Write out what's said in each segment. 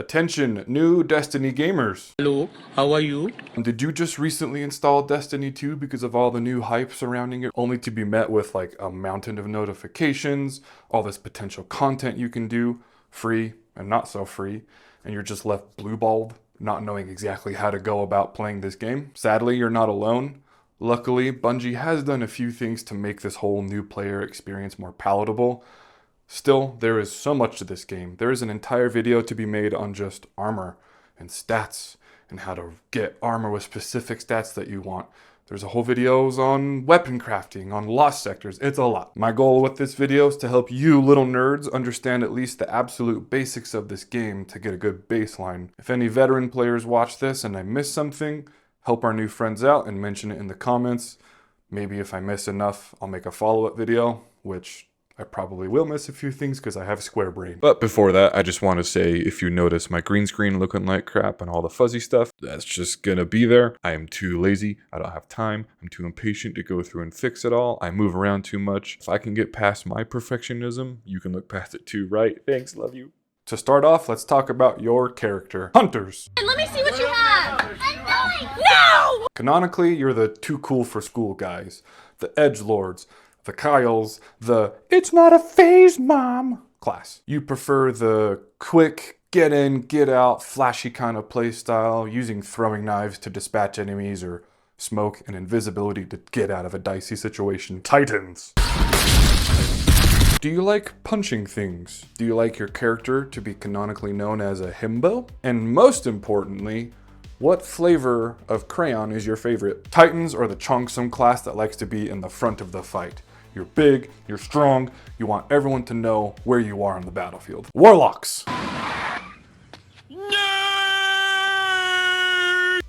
Attention, new Destiny gamers. Hello, how are you? Did you just recently install Destiny 2 because of all the new hype surrounding it, only to be met with like a mountain of notifications, all this potential content you can do, free and not so free, and you're just left blue-balled, not knowing exactly how to go about playing this game? Sadly, you're not alone. Luckily, Bungie has done a few things to make this whole new player experience more palatable. Still, there is so much to this game. There is an entire video to be made on just armor and stats and how to get armor with specific stats that you want. There's a whole videos on weapon crafting, on lost sectors. It's a lot. My goal with this video is to help you little nerds understand at least the absolute basics of this game to get a good baseline. If any veteran players watch this and I miss something, help our new friends out and mention it in the comments. Maybe if I miss enough, I'll make a follow-up video, which I probably will miss a few things because I have square brain. But before that, I just want to say, if you notice my green screen looking like crap and all the fuzzy stuff, that's just gonna be there. I am too lazy. I don't have time. I'm too impatient to go through and fix it all. I move around too much. If I can get past my perfectionism, you can look past it too, right? Thanks, love you. To start off, let's talk about your character. Hunters. And let me see what you have. No! Canonically, you're the too cool for school guys, the edgelords, the Kyles, the "it's not a phase, mom" class. You prefer the quick, get in, get out, flashy kind of play style, using throwing knives to dispatch enemies or smoke and invisibility to get out of a dicey situation. Titans. Do you like punching things? Do you like your character to be canonically known as a himbo? And most importantly, what flavor of crayon is your favorite? Titans are the Chongsum class that likes to be in the front of the fight. You're big, you're strong, you want everyone to know where you are on the battlefield. Warlocks. Nerd!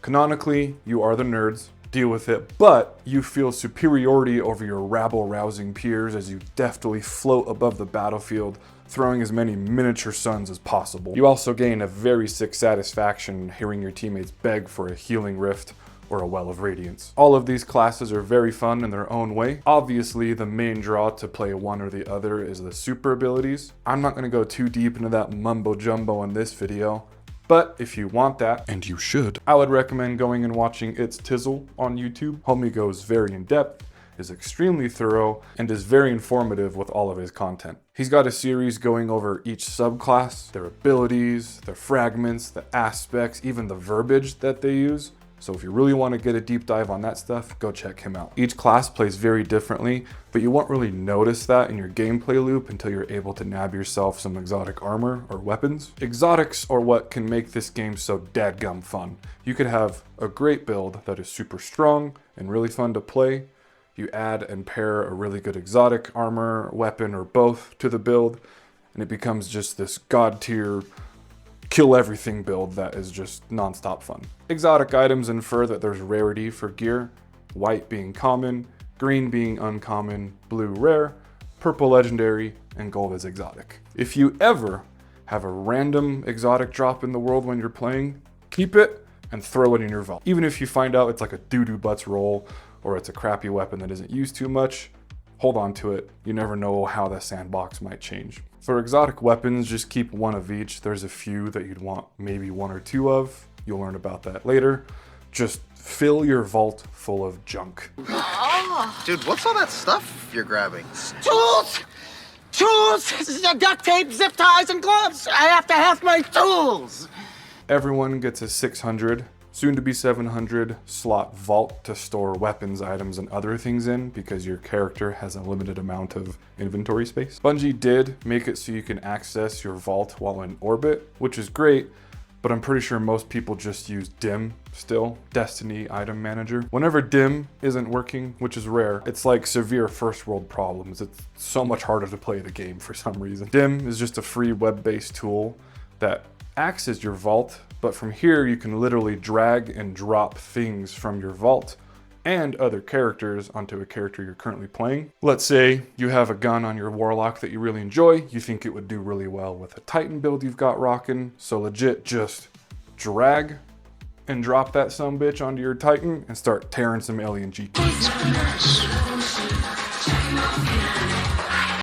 Canonically, you are the nerds. Deal with it, but you feel superiority over your rabble-rousing peers as you deftly float above the battlefield, throwing as many miniature suns as possible. You also gain a very sick satisfaction hearing your teammates beg for a healing rift or a well of radiance. All of these classes are very fun in their own way. Obviously, the main draw to play one or the other is the super abilities. I'm not gonna go too deep into that mumbo jumbo in this video, but if you want that, and you should, I would recommend going and watching It's Tizzle on YouTube. Homie goes very in depth, is extremely thorough, and is very informative with all of his content. He's got a series going over each subclass, their abilities, their fragments, the aspects, even the verbiage that they use. So if you really want to get a deep dive on that stuff, go check him out. Each class plays very differently, but you won't really notice that in your gameplay loop until you're able to nab yourself some exotic armor or weapons. Exotics are what can make this game so dadgum fun. You could have a great build that is super strong and really fun to play. You add and pair a really good exotic armor, weapon, or both to the build, and it becomes just this god tier kill everything build that is just non-stop fun. Exotic items infer that there's rarity for gear, white being common, green being uncommon, blue rare, purple legendary, and gold is exotic. If you ever have a random exotic drop in the world when you're playing, keep it and throw it in your vault. Even if you find out it's like a doo-doo butts roll or it's a crappy weapon that isn't used too much, hold on to it. You never know how the sandbox might change. For exotic weapons, just keep one of each. There's a few that you'd want maybe one or two of. You'll learn about that later. Just fill your vault full of junk. Dude, what's all that stuff you're grabbing? Tools! Tools! Duct tape, zip ties, and gloves! I have to have my tools! Everyone gets a 600, soon to be 700 slot vault to store weapons, items, and other things in because your character has a limited amount of inventory space. Bungie did make it so you can access your vault while in orbit, which is great, but I'm pretty sure most people just use DIM still, Destiny Item Manager. Whenever DIM isn't working, which is rare, it's like severe first world problems. It's so much harder to play the game for some reason. DIM is just a free web-based tool that acts as your vault, but from here you can literally drag and drop things from your vault and other characters onto a character you're currently playing. Let's say you have a gun on your warlock that you really enjoy, you think it would do really well with a Titan build you've got rocking, so legit just drag and drop that sumbitch onto your Titan and start tearing some alien GP.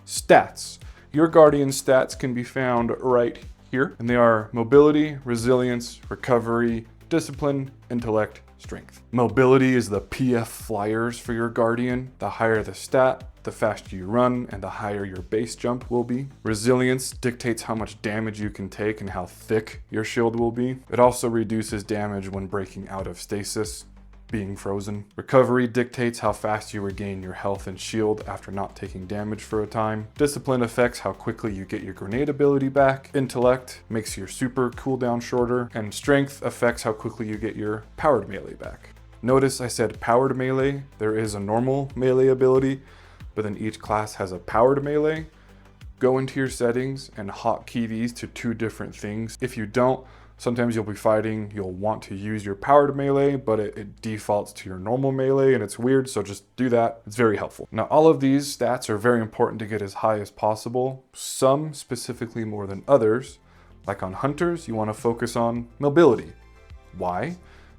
Stats. Your Guardian stats can be found right here, and they are mobility, resilience, recovery, discipline, intellect, strength. Mobility is the PF flyers for your guardian. The higher the stat, the faster you run, and the higher your base jump will be. Resilience dictates how much damage you can take and how thick your shield will be. It also reduces damage when breaking out of stasis, being frozen. Recovery dictates how fast you regain your health and shield after not taking damage for a time. Discipline affects how quickly you get your grenade ability back. Intellect makes your super cooldown shorter. And strength affects how quickly you get your powered melee back. Notice I said powered melee. There is a normal melee ability, but then each class has a powered melee. Go into your settings and hotkey these to 2 different things. If you don't, sometimes you'll be fighting, you'll want to use your powered melee, but it defaults to your normal melee and it's weird, so just do that. It's very helpful. Now, all of these stats are very important to get as high as possible, some specifically more than others. Like on hunters, you want to focus on mobility. Why?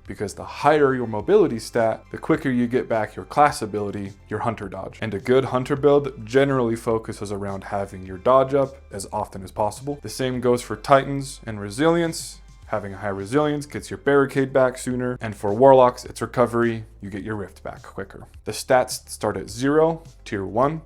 Because the higher your mobility stat, the quicker you get back your class ability, your hunter dodge. And a good hunter build generally focuses around having your dodge up as often as possible. The same goes for titans and resilience. Having a high resilience gets your barricade back sooner, and for warlocks, it's recovery, you get your rift back quicker. The stats start at 0, tier 1,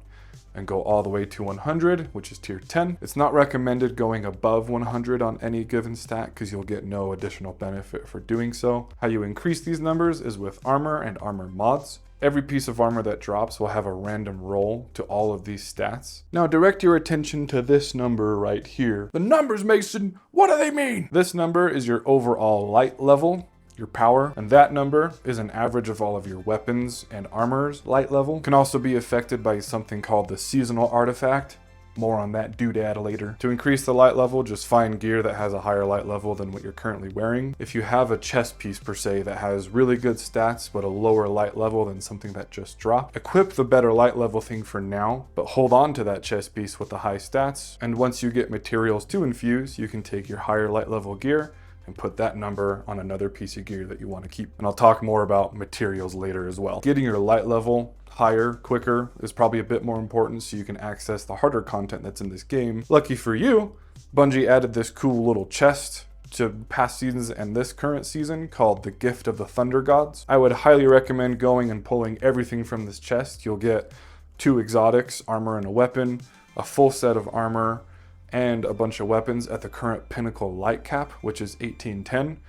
and go all the way to 100, which is tier 10. It's not recommended going above 100 on any given stat because you'll get no additional benefit for doing so. How you increase these numbers is with armor and armor mods. Every piece of armor that drops will have a random roll to all of these stats. Now direct your attention to this number right here. The numbers, Mason, what do they mean? This number is your overall light level, your power, and that number is an average of all of your weapons and armor's light level. Can also be affected by something called the seasonal artifact. More on that doodad later. To increase the light level, just find gear that has a higher light level than what you're currently wearing. If you have a chest piece per se that has really good stats but a lower light level than something that just dropped, equip the better light level thing for now, but hold on to that chest piece with the high stats, and once you get materials to infuse, you can take your higher light level gear and put that number on another piece of gear that you want to keep. And I'll talk more about materials later as well. Getting your light level higher, quicker is probably a bit more important so you can access the harder content that's in this game. Lucky for you, Bungie added this cool little chest to past seasons and this current season called the Gift of the Thunder Gods. I would highly recommend going and pulling everything from this chest. You'll get 2 exotics, armor and a weapon, a full set of armor, and a bunch of weapons at the current pinnacle light cap, which is 1810.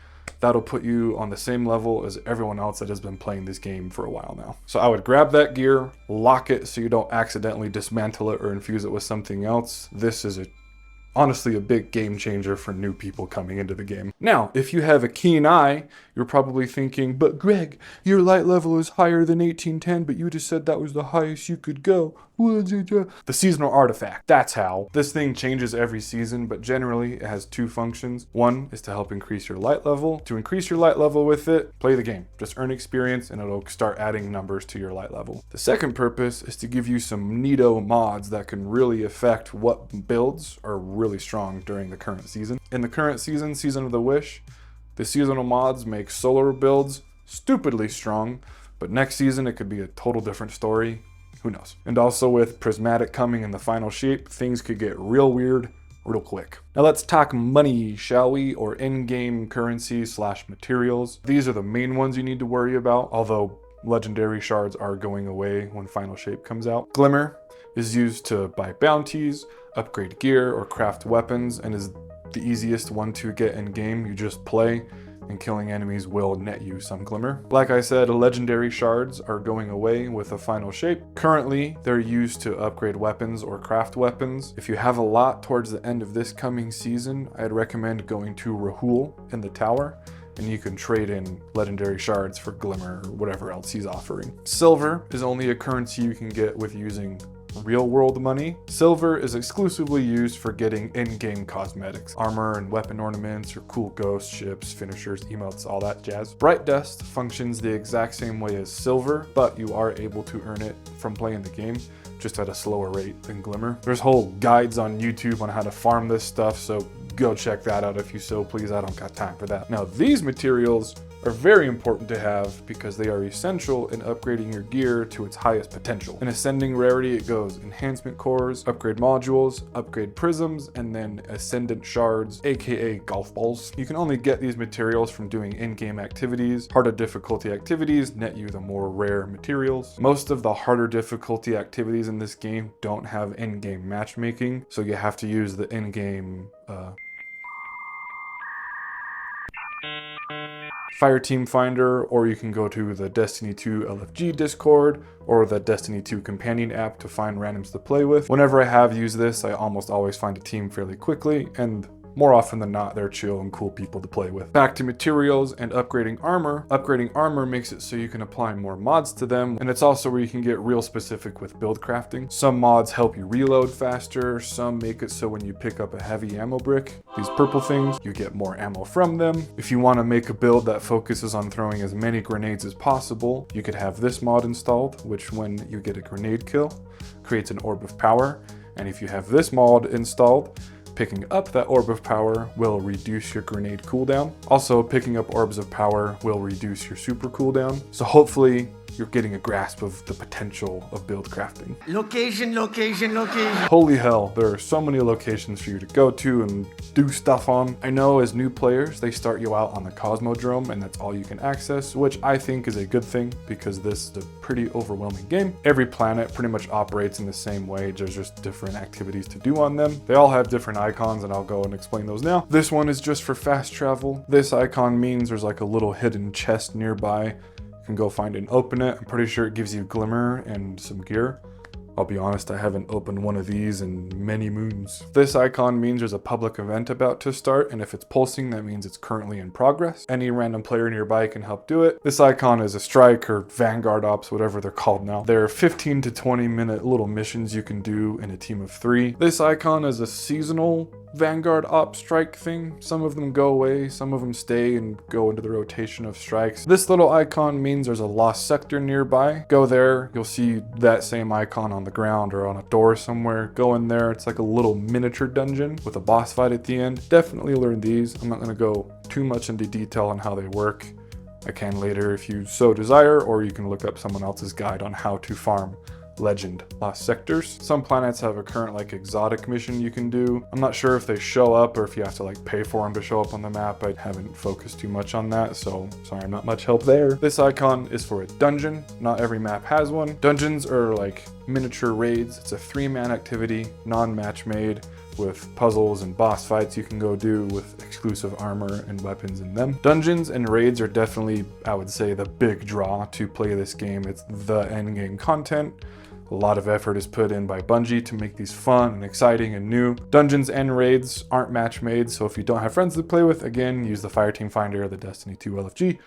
That'll put you on the same level as everyone else that has been playing this game for a while now. So I would grab that gear, lock it so you don't accidentally dismantle it or infuse it with something else. This is honestly a big game changer for new people coming into the game. Now, if you have a keen eye, you're probably thinking, but Greg, your light level is higher than 1810, but you just said that was the highest you could go. The seasonal artifact, that's how. This thing changes every season, but generally it has 2 functions. One is to help increase your light level. To increase your light level with it, play the game. Just earn experience and it'll start adding numbers to your light level. The second purpose is to give you some neato mods that can really affect what builds are really strong during the current season. In the current season, Season of the Wish, the seasonal mods make solar builds stupidly strong, but next season it could be a total different story. Who knows? And also with Prismatic coming in the final shape, things could get real weird real quick. Now let's talk money, shall we? Or in-game currency / materials. These are the main ones you need to worry about, although legendary shards are going away when final shape comes out. Glimmer is used to buy bounties, upgrade gear, or craft weapons, and is the easiest one to get in game. You just play, and killing enemies will net you some glimmer. Like I said, legendary shards are going away with a final shape. Currently, they're used to upgrade weapons or craft weapons. If you have a lot towards the end of this coming season, I'd recommend going to Rahul in the tower, and you can trade in legendary shards for glimmer or whatever else he's offering. Silver is only a currency you can get with using real world money. Silver is exclusively used for getting in-game cosmetics, armor and weapon ornaments, or cool ghosts, ships, finishers, emotes, all that jazz. Bright Dust functions the exact same way as silver, but you are able to earn it from playing the game, just at a slower rate than Glimmer. There's whole guides on YouTube on how to farm this stuff, so go check that out if you so please. I don't got time for that. Now, these materials are very important to have because they are essential in upgrading your gear to its highest potential. In ascending rarity, it goes enhancement cores, upgrade modules, upgrade prisms, and then ascendant shards, aka golf balls. You can only get these materials from doing in-game activities. Harder difficulty activities net you the more rare materials. Most of the harder difficulty activities in this game don't have in-game matchmaking, so you have to use the in-game Fireteam Finder, or you can go to the Destiny 2 LFG Discord or the Destiny 2 companion app to find randoms to play with. Whenever I have used this, I almost always find a team fairly quickly, and more often than not, they're chill and cool people to play with. Back to materials and upgrading armor. Upgrading armor makes it so you can apply more mods to them, and it's also where you can get real specific with build crafting. Some mods help you reload faster, some make it so when you pick up a heavy ammo brick, these purple things, you get more ammo from them. If you want to make a build that focuses on throwing as many grenades as possible, you could have this mod installed, which when you get a grenade kill, creates an orb of power. And if you have this mod installed, picking up that orb of power will reduce your grenade cooldown. Also, picking up orbs of power will reduce your super cooldown. So hopefully you're getting a grasp of the potential of build crafting. Location, location, location. Holy hell, there are so many locations for you to go to and do stuff on. I know as new players, they start you out on the Cosmodrome and that's all you can access, which I think is a good thing because this is a pretty overwhelming game. Every planet pretty much operates in the same way. There's just different activities to do on them. They all have different icons and I'll go and explain those now. This one is just for fast travel. This icon means there's like a little hidden chest nearby. You can go find and open it. I'm pretty sure it gives you glimmer and some gear. I'll be honest, I haven't opened one of these in many moons. This icon means there's a public event about to start, and if it's pulsing, that means it's currently in progress. Any random player nearby can help do it. This icon is a strike or Vanguard Ops, whatever they're called now. There are 15 to 20 minute little missions you can do in a team of 3. This icon is a seasonal Vanguard Op strike thing. Some of them go away, some of them stay and go into the rotation of strikes. This little icon means there's a lost sector nearby. Go there, you'll see that same icon on the ground or on a door somewhere. Go in there, it's like a little miniature dungeon with a boss fight at the end. Definitely learn these. I'm not gonna go too much into detail on how they work. I can later if you so desire, or you can look up someone else's guide on how to farm Legend lost sectors. Some planets have a current like exotic mission you can do. I'm not sure if they show up or if you have to like pay for them to show up on the map. I haven't focused too much on that, so sorry, I'm not much help there. This icon is for a dungeon. Not every map has one. Dungeons are like miniature raids. It's a 3-man activity, non-match made, with puzzles and boss fights you can go do with exclusive armor and weapons in them. Dungeons and raids are definitely, I would say, the big draw to play this game. It's the end game content. A lot of effort is put in by Bungie to make these fun and exciting and new. Dungeons and raids aren't match made, so if you don't have friends to play with, again, use the Fireteam Finder or the Destiny 2 LFG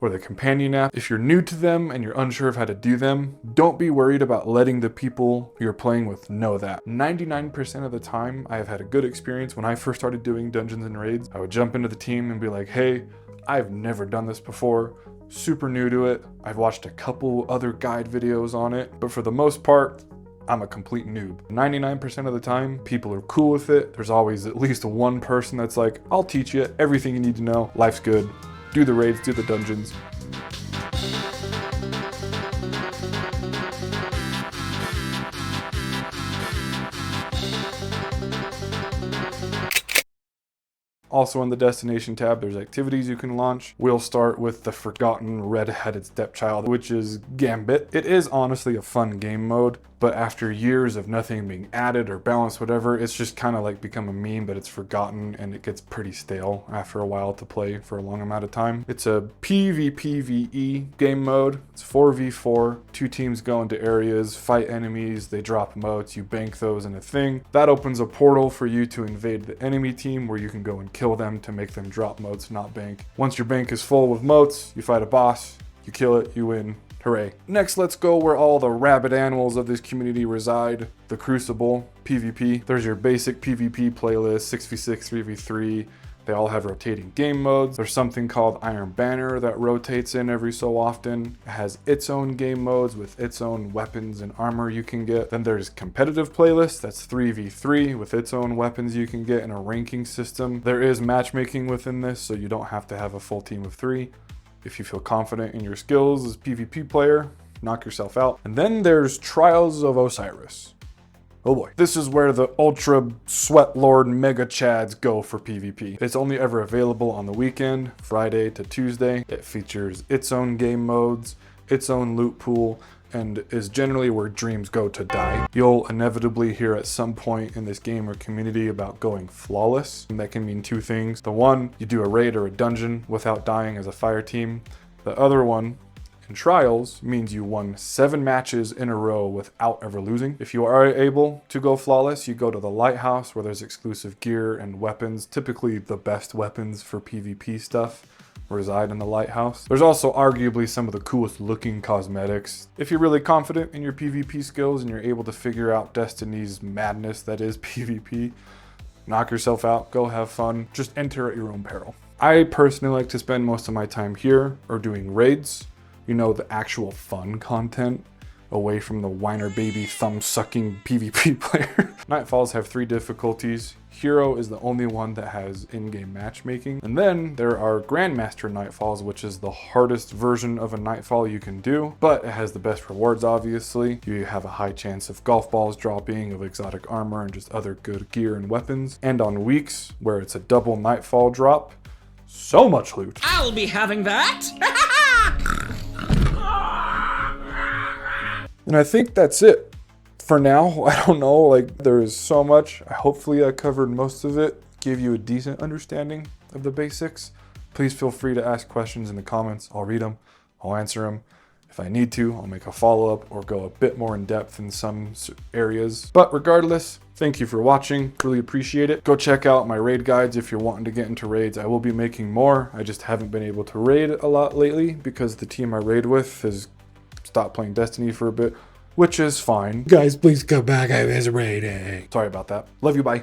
or the companion app. If you're new to them and you're unsure of how to do them, don't be worried about letting the people you're playing with know that. 99% of the time, I have had a good experience. When I first started doing dungeons and raids, I would jump into the team and be like, hey, I've never done this before. Super new to it. I've watched a couple other guide videos on it, but for the most part, I'm a complete noob. 99% of the time, people are cool with it. There's always at least one person that's like, I'll teach you everything you need to know. Life's good. Do the raids, do the dungeons. Also in the destination tab, there's activities you can launch. We'll start with the forgotten red-headed stepchild, which is Gambit. It is honestly a fun game mode, but after years of nothing being added or balanced, whatever, it's just kind of like become a meme, but it's forgotten and it gets pretty stale after a while to play for a long amount of time. It's a PvPvE game mode. It's 4v4. 2 teams go into areas, fight enemies, they drop motes, you bank those in a thing. That opens a portal for you to invade the enemy team where you can go and kill them to make them drop motes, not bank. Once your bank is full with motes, you fight a boss, you kill it, you win. Hooray. Next, let's go where all the rabid animals of this community reside. The Crucible, PvP. There's your basic PvP playlist, 6v6, 3v3, They all have rotating game modes. There's something called Iron Banner that rotates in every so often. It has its own game modes with its own weapons and armor you can get. Then there's competitive playlist, that's 3v3 with its own weapons you can get in a ranking system. There is matchmaking within this, so you don't have to have a full team of 3. If you feel confident in your skills as a PvP player, knock yourself out. And then there's Trials of Osiris. Oh boy. This is where the Ultra Sweat Lord Mega Chads go for PvP. It's only ever available on the weekend, Friday to Tuesday. It features its own game modes, its own loot pool, and is generally where dreams go to die. You'll inevitably hear at some point in this game or community about going flawless. And that can mean 2 things. The one, you do a raid or a dungeon without dying as a fire team. The other one, in Trials, means you won 7 matches in a row without ever losing. If you are able to go flawless, you go to the Lighthouse where there's exclusive gear and weapons. Typically the best weapons for PvP stuff reside in the Lighthouse. There's also arguably some of the coolest looking cosmetics. If you're really confident in your PvP skills and you're able to figure out Destiny's madness that is PvP, knock yourself out, go have fun, just enter at your own peril. I personally like to spend most of my time here or doing raids. You know, the actual fun content away from the whiner baby thumb sucking PvP player. Nightfalls have 3 difficulties. Hero is the only one that has in-game matchmaking. And then there are Grandmaster Nightfalls, which is the hardest version of a Nightfall you can do, but it has the best rewards, obviously. You have a high chance of golf balls dropping, of exotic armor, and just other good gear and weapons. And on weeks where it's a double Nightfall drop, so much loot. I'll be having that. And I think that's it for now. I don't know, like there is so much. Hopefully I covered most of it, gave you a decent understanding of the basics. Please feel free to ask questions in the comments. I'll read them, I'll answer them. If I need to, I'll make a follow-up or go a bit more in depth in some areas. But regardless, thank you for watching, really appreciate it. Go check out my raid guides if you're wanting to get into raids. I will be making more. I just haven't been able to raid a lot lately because the team I raid with has stopped playing Destiny for a bit, which is fine. Guys, please come back. I miss raiding. Sorry about that. Love you, bye.